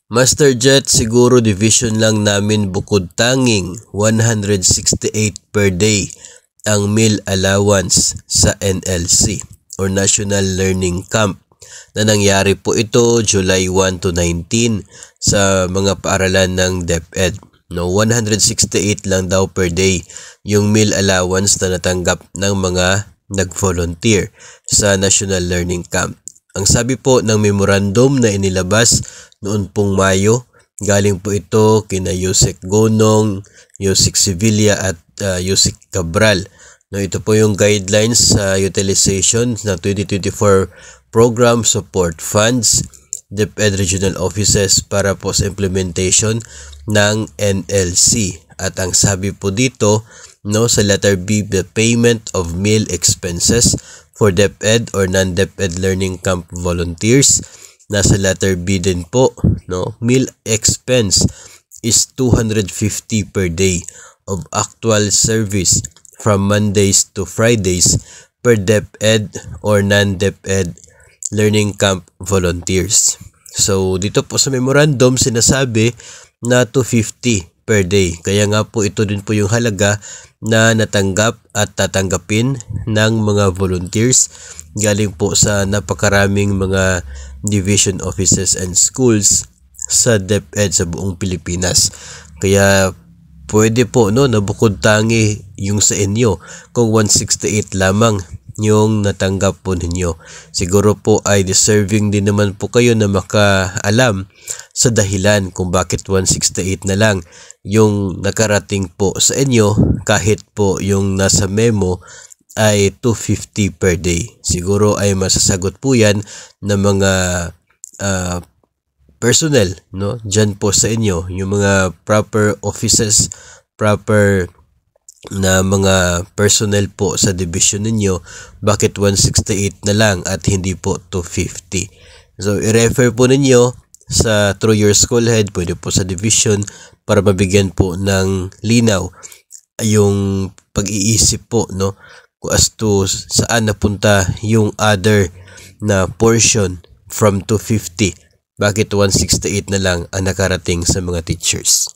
Masterjet siguro division lang namin bukod tanging 168 per day ang meal allowance sa NLC or National Learning Camp na nangyari po ito July 1 to 19 sa mga paaralan ng DepEd. No, 168 lang daw per day yung meal allowance na natanggap ng mga nag-volunteer sa National Learning Camp. Ang sabi po ng memorandum na inilabas noon pong Mayo, galing po ito kina Yusek Gonong, Yusek Sevilla at Yusek Cabral. No, ito po yung guidelines sa utilization ng 2024 Program Support Funds, DepEd Regional Offices para po sa implementation ng NLC. At ang sabi po dito, no, sa letter B, the payment of meal expenses for DepEd or non-DepEd Learning Camp volunteers. Nasa letter B din po, no, meal expense is 250 per day of actual service from Mondays to Fridays per DepEd or non-DepEd Learning Camp volunteers. So dito po sa memorandum sinasabi na 250 per day. Kaya nga po ito din po yung halaga na natanggap at tatanggapin ng mga volunteers galing po sa napakaraming mga division offices and schools sa DepEd sa buong Pilipinas. Kaya pwede po, no, na bukod tangi yung sa inyo kung 168 lamang yung natanggap po ninyo. Siguro po ay deserving din naman po kayo na makaalam sa dahilan kung bakit 168 na lang yung nakarating po sa inyo kahit po yung nasa memo ay 250 per day. Siguro ay masasagot po yan ng mga personnel, no, dyan po sa inyo, yung mga proper offices, proper na mga personnel po sa division ninyo, bakit 168 na lang at hindi po 250. So i-refer po ninyo sa through your school head, pwede po sa division para mabigyan po ng linaw yung pag-iisip po, no, as to saan napunta yung other na portion from 250. Bakit 168 na lang ang nakarating sa mga teachers?